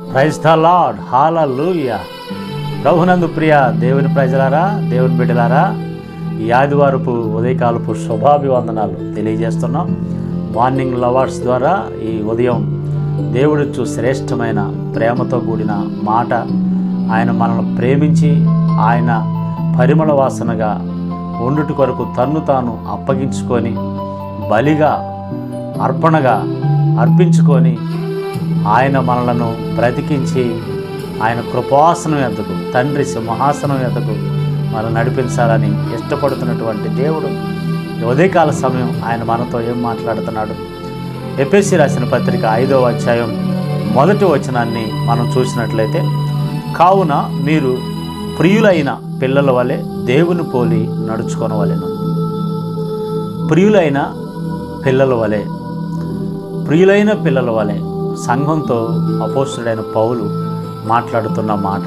Praise the lord, హల్లెలూయా. ప్రభునందు ప్రియ దేవుని ప్రజలారా, దేవుని బిడ్డలారా, ఈ ఆదివారపు ఉదయకాలపు శుభాభివందనాలు తెలియజేస్తున్నాం. మార్నింగ్ లవర్స్ ద్వారా ఈ ఉదయం దేవుడిచ్చు శ్రేష్టమైన ప్రేమతో కూడిన మాట, ఆయన మనల్ని ప్రేమించి ఆయన పరిమళ వాసనగా ఉండుట కొరకు తన్ను తాను అప్పగించుకొని బలిగా అర్పణగా అర్పించుకొని ఆయన మనలను బ్రతికించి ఆయన కృపాసనం ఎద్దకు, తండ్రి సింహాసనం ఎద్దకు మనం నడిపించాలని ఇష్టపడుతున్నటువంటి దేవుడు ఈ ఉదయకాల సమయం ఆయన మనతో ఏం మాట్లాడుతున్నాడు? ఎఫెసీ రాసిన పత్రిక 5వ అధ్యాయం 1వ వచనాన్ని మనం చూసినట్లయితే, కావున మీరు ప్రియులైన పిల్లల వలె దేవుని పోలి నడుచుకొనవలెను. ప్రియులైన పిల్లల వలె, ప్రియులైన పిల్లల వలె సంఘంతో అపోస్తుడైన పౌలు మాట్లాడుతున్న మాట.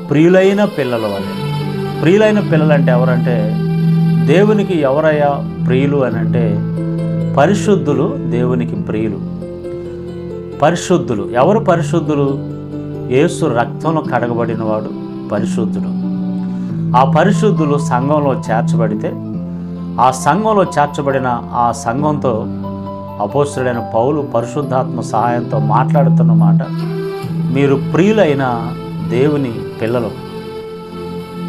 ప్రియులైన పిల్లల వలె. ప్రియులైన పిల్లలు అంటే ఎవరంటే, దేవునికి ఎవరయ్యా ప్రియులు అని అంటే, పరిశుద్ధులు దేవునికి ప్రియులు. పరిశుద్ధులు ఎవరు? పరిశుద్ధులు యేసు రక్తంలో కడగబడినవాడు పరిశుద్ధుడు. ఆ పరిశుద్ధులు సంఘంలో చేర్చబడితే, ఆ సంఘంలో చేర్చబడిన ఆ సంఘంతో అపోస్తుడైన పౌలు పరిశుద్ధాత్మ సహాయంతో మాట్లాడుతున్న మాట, మీరు ప్రియులైన దేవుని పిల్లలు,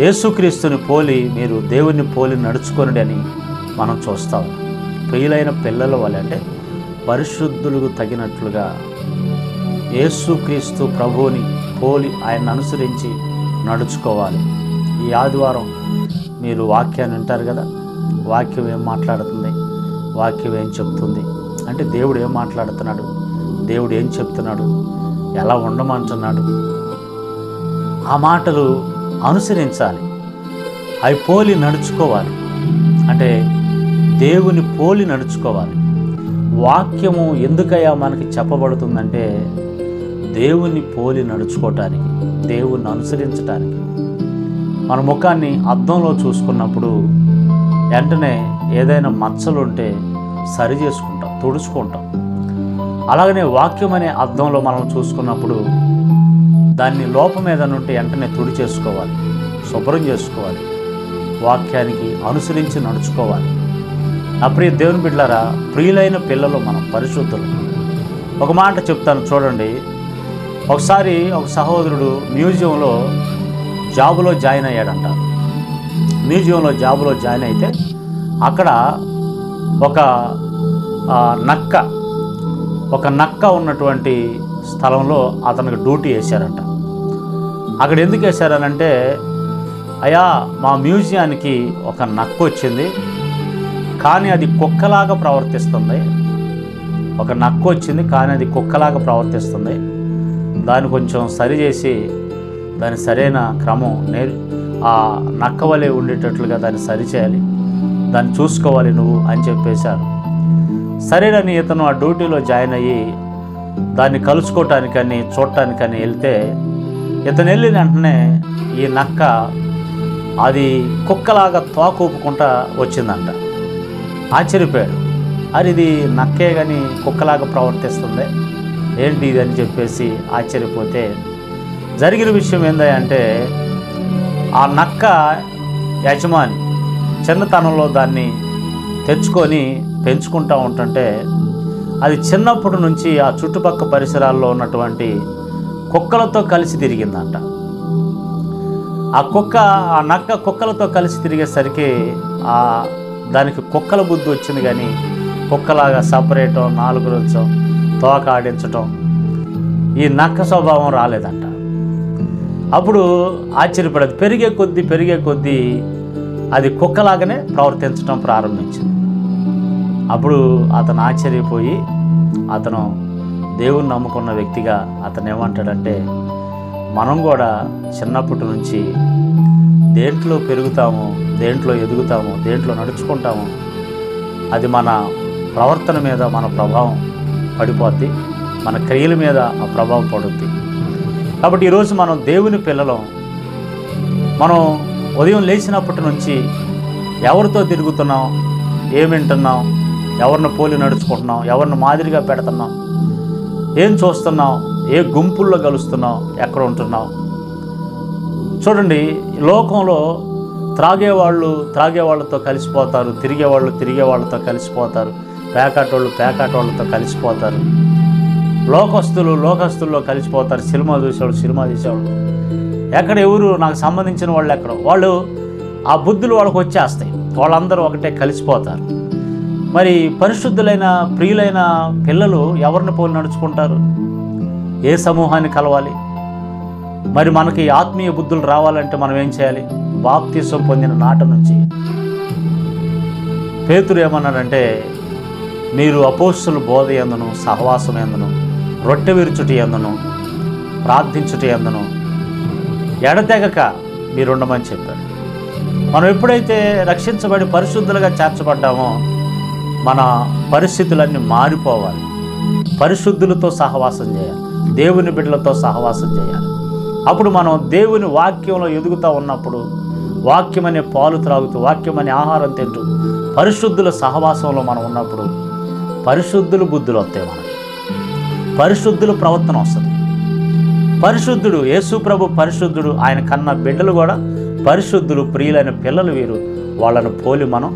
యేసుక్రీస్తుని పోలి మీరు దేవుని పోలి నడుచుకొనుడి అని మనం చూస్తాం. ప్రియులైన పిల్లల వల్ల అంటే పరిశుద్ధులకు తగినట్లుగా యేసుక్రీస్తు ప్రభువుని పోలి ఆయన అనుసరించి నడుచుకోవాలి. ఈ ఆదివారం మీరు వాక్యాన్ని వింటారు కదా, వాక్యం ఏం మాట్లాడుతుంది, వాక్యం ఏం చెప్తుంది అంటే, దేవుడు ఏం మాట్లాడుతున్నాడు, దేవుడు ఏం చెప్తున్నాడు, ఎలా ఉండమంటున్నాడు, ఆ మాటలు అనుసరించాలి. అవి పోలి నడుచుకోవాలి. అంటే దేవుని పోలి నడుచుకోవాలి. వాక్యము ఎందుకయ్యా మనకి చెప్పబడుతుందంటే, దేవుని పోలి నడుచుకోవటానికి, దేవుణ్ణి అనుసరించటానికి. మన ముఖాన్ని అద్దంలో చూసుకున్నప్పుడు వెంటనే ఏదైనా మచ్చలుంటే సరి చేసుకుంటాం, తుడుచుకుంటాం. అలాగనే వాక్యం అనే అద్దంలో మనం చూసుకున్నప్పుడు దాన్ని లోపం ఏదైనా ఉంటే వెంటనే తుడిచేసుకోవాలి, శుభ్రం చేసుకోవాలి, వాక్యానికి అనుసరించి నడుచుకోవాలి. నా ప్రియ దేవుని బిడ్డలారా, ప్రియులైన పిల్లలు మనం పరిశుద్ధులు. ఒక మాట చెప్తాను చూడండి. ఒకసారి ఒక సహోదరుడు మ్యూజియంలో జాబులో జాయిన్ అయ్యాడంట. మ్యూజియంలో జాబులో జాయిన్ అయితే అక్కడ ఒక నక్క ఉన్నటువంటి స్థలంలో అతనికి డ్యూటీ వేశారంట. అక్కడ ఎందుకు వేశారనంటే, అయ్యా మా మ్యూజియానికి ఒక నక్క వచ్చింది, కానీ అది కుక్కలాగా ప్రవర్తిస్తుంది. ఒక నక్క వచ్చింది కానీ అది కుక్కలాగా ప్రవర్తిస్తుంది. దాన్ని కొంచెం సరిచేసి దాని సరైన క్రమం ఆ నక్క వలె ఉండేటట్లుగా దాన్ని సరిచేయాలి, దాన్ని చూసుకోవాలి నువ్వు అని చెప్పేశారు. సరేనని ఇతను ఆ డ్యూటీలో జాయిన్ అయ్యి దాన్ని కలుసుకోవటానికని చూడటానికని వెళ్తే, ఇతను వెళ్ళిన వెంటనే ఈ నక్క అది కుక్కలాగా తోకూపుకుంటా వచ్చిందంట. ఆశ్చర్యపోయాడు. అది ఇది నక్కే కానీ కుక్కలాగా ప్రవర్తిస్తుంది ఏంటి ఇది అని చెప్పేసి ఆశ్చర్యపోతే, జరిగిన విషయం ఏందంటే, ఆ నక్క యజమాని చిన్నతనంలో దాన్ని తెచ్చుకొని పెంచుకుంటూ ఉంటుంటే, అది చిన్నప్పటి నుంచి ఆ చుట్టుపక్కల పరిసరాల్లో ఉన్నటువంటి కుక్కలతో కలిసి తిరిగిందంట. ఆ నక్క కుక్కలతో కలిసి తిరిగేసరికి దానికి కుక్కల బుద్ధి వచ్చింది, కానీ కుక్కలాగా సపరేటం, నాలుగు రోజం, తోక ఆడించటం, ఈ నక్క స్వభావం రాలేదంట. అప్పుడు ఆశ్చర్యపడేది, పెరిగే కొద్దీ అది కుక్కలాగానే ప్రవర్తించడం ప్రారంభించింది. అప్పుడు అతను ఆశ్చర్యపోయి, అతను దేవుణ్ణి నమ్ముకున్న వ్యక్తిగా అతను ఏమంటాడంటే, మనం కూడా చిన్నప్పటి నుంచి దేంట్లో పెరుగుతాము, దేంట్లో ఎదుగుతాము, దేంట్లో నడుచుకుంటాము, అది మన ప్రవర్తన మీద మన ప్రభావం పడిపోద్ది, మన క్రియల మీద ఆ ప్రభావం పడుద్ది. కాబట్టి ఈరోజు మనం దేవుని పిల్లలం. మనం ఉదయం లేచినప్పటి నుంచి ఎవరితో తిరుగుతున్నాం, ఏం వింటున్నాం, ఎవరిని పోలి నడుచుకుంటున్నాం, ఎవరిని మాదిరిగా పెడుతున్నాం, ఏం చూస్తున్నాం, ఏ గుంపుల్లో కలుస్తున్నావు, ఎక్కడ ఉంటున్నావు? చూడండి, లోకంలో త్రాగేవాళ్ళతో కలిసిపోతారు, తిరిగే వాళ్ళతో కలిసిపోతారు, పేకాటోళ్ళతో కలిసిపోతారు, లోకస్తుల్లో కలిసిపోతారు, సినిమా చూసేవాళ్ళు ఎక్కడ ఎవరు నాకు సంబంధించిన వాళ్ళు ఎక్కడ, వాళ్ళు ఆ బుద్ధులు వాళ్ళకి వచ్చేస్తాయి, వాళ్ళందరూ ఒకటే కలిసిపోతారు. మరి పరిశుద్ధులైన ప్రియులైన పిల్లలు ఎవరిని పోలి నడుచుకుంటారు? ఏ సమూహాన్ని కలవాలి? మరి మనకి ఆత్మీయ బుద్ధులు రావాలంటే మనం ఏం చేయాలి? బాప్తిసం పొందిన నాట నుంచి పేతురు ఏమన్నాడంటే, మీరు అపోస్తుల బోధ యందును, సహవాసం యందును, రొట్టె విరుచుటి యందును, ప్రార్థించుటి యందును ఎడతెగక మీరుండమని చెప్పాడు. మనం ఎప్పుడైతే రక్షించబడి పరిశుద్ధులుగా చేర్చబడ్డామో మన పరిస్థితులన్నీ మారిపోవాలి. పరిశుద్ధులతో సహవాసం చేయాలి, దేవుని బిడ్డలతో సహవాసం చేయాలి. అప్పుడు మనం దేవుని వాక్యంలో ఎదుగుతూ ఉన్నప్పుడు, వాక్యం అనే పాలు త్రాగుతూ, వాక్యం అనే ఆహారం తింటూ పరిశుద్ధుల సహవాసంలో మనం ఉన్నప్పుడు పరిశుద్ధులు బుద్ధులు వస్తాయి, మనకి పరిశుద్ధుల ప్రవర్తన వస్తుంది. పరిశుద్ధుడు యేసు ప్రభు పరిశుద్ధుడు, ఆయన కన్న బిడ్డలు కూడా పరిశుద్ధులు, ప్రియులైన పిల్లలు వీరు. వాళ్ళను పోలి మనం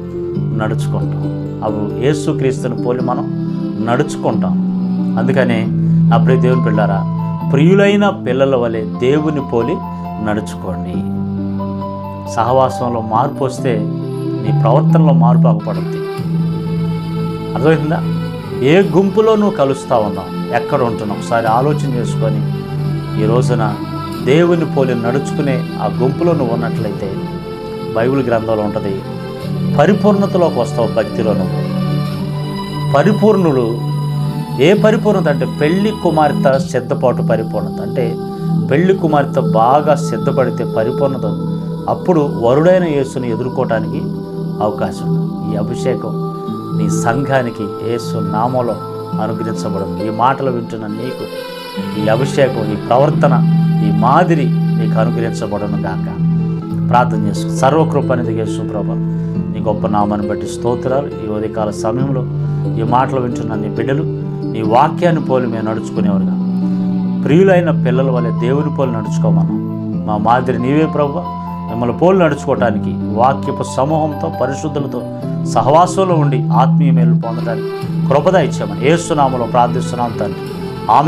నడుచుకుంటాం. అవి యేసుక్రీస్తుని పోలి మనం నడుచుకుంటాం. అందుకని నా ప్రియ దేవుని పిల్లారా, ప్రియులైన పిల్లల వలె దేవుని పోలి నడుచుకోండి. సహవాసంలో మార్పు వస్తే నీ ప్రవర్తనలో మార్పు అగపడుద్ది. అర్థమైందా? ఏ గుంపులో నువ్వు కలుస్తూ ఉన్నావు, ఎక్కడ ఉంటున్నావు ఒకసారి ఆలోచన చేసుకొని ఈ రోజున దేవుని పోలి నడుచుకునే ఆ గుంపులో నువ్వు ఉన్నట్లయితే బైబిల్ గ్రంథంలో ఉంటుంది, పరిపూర్ణతలోకి వస్తావు. భక్తిలో నువ్వు పరిపూర్ణుడు. ఏ పరిపూర్ణత అంటే పెళ్లి కుమార్తె సిద్ధపాటు పరిపూర్ణత. అంటే పెళ్లి కుమార్తె బాగా సిద్ధపడితే పరిపూర్ణత, అప్పుడు వరుడైన యేసుని ఎదుర్కోవటానికి అవకాశం ఉంది. ఈ అభిషేకం నీ సంఘానికి యేసు నామంలో అనుగ్రహించబడింది. ఈ మాటలు వింటున్న నీకు ఈ అభిషేకం, ఈ ప్రవర్తన, ఈ మాదిరి నీకు అనుగ్రహించబడను గాక. ప్రార్థన చేసుకో. సర్వకృపనిధి యేసు ప్రభువా, నీ గొప్ప నామాన్ని బట్టి స్తోత్రాలు. ఈ ఉదయకాల సమయంలో ఈ మాటలు వింటున్న నీ బిడ్డలు నీ వాక్యాన్ని పోలి మేము నడుచుకునేవారుగా, ప్రియులైన పిల్లల వల్ల దేవుని పోలి నడుచుకోమన్నా. మా మాదిరి నీవే ప్రభువా. మిమ్మల్ని పోలి నడుచుకోవటానికి వాక్యపు సమూహంతో పరిశుద్ధులతో సహవాసంలో ఉండి ఆత్మీయ మేలు పొందడానికి కృపద ఇచ్చామని యేసు నామములో ప్రార్థిస్తున్నాం తండ్రి. ఆమె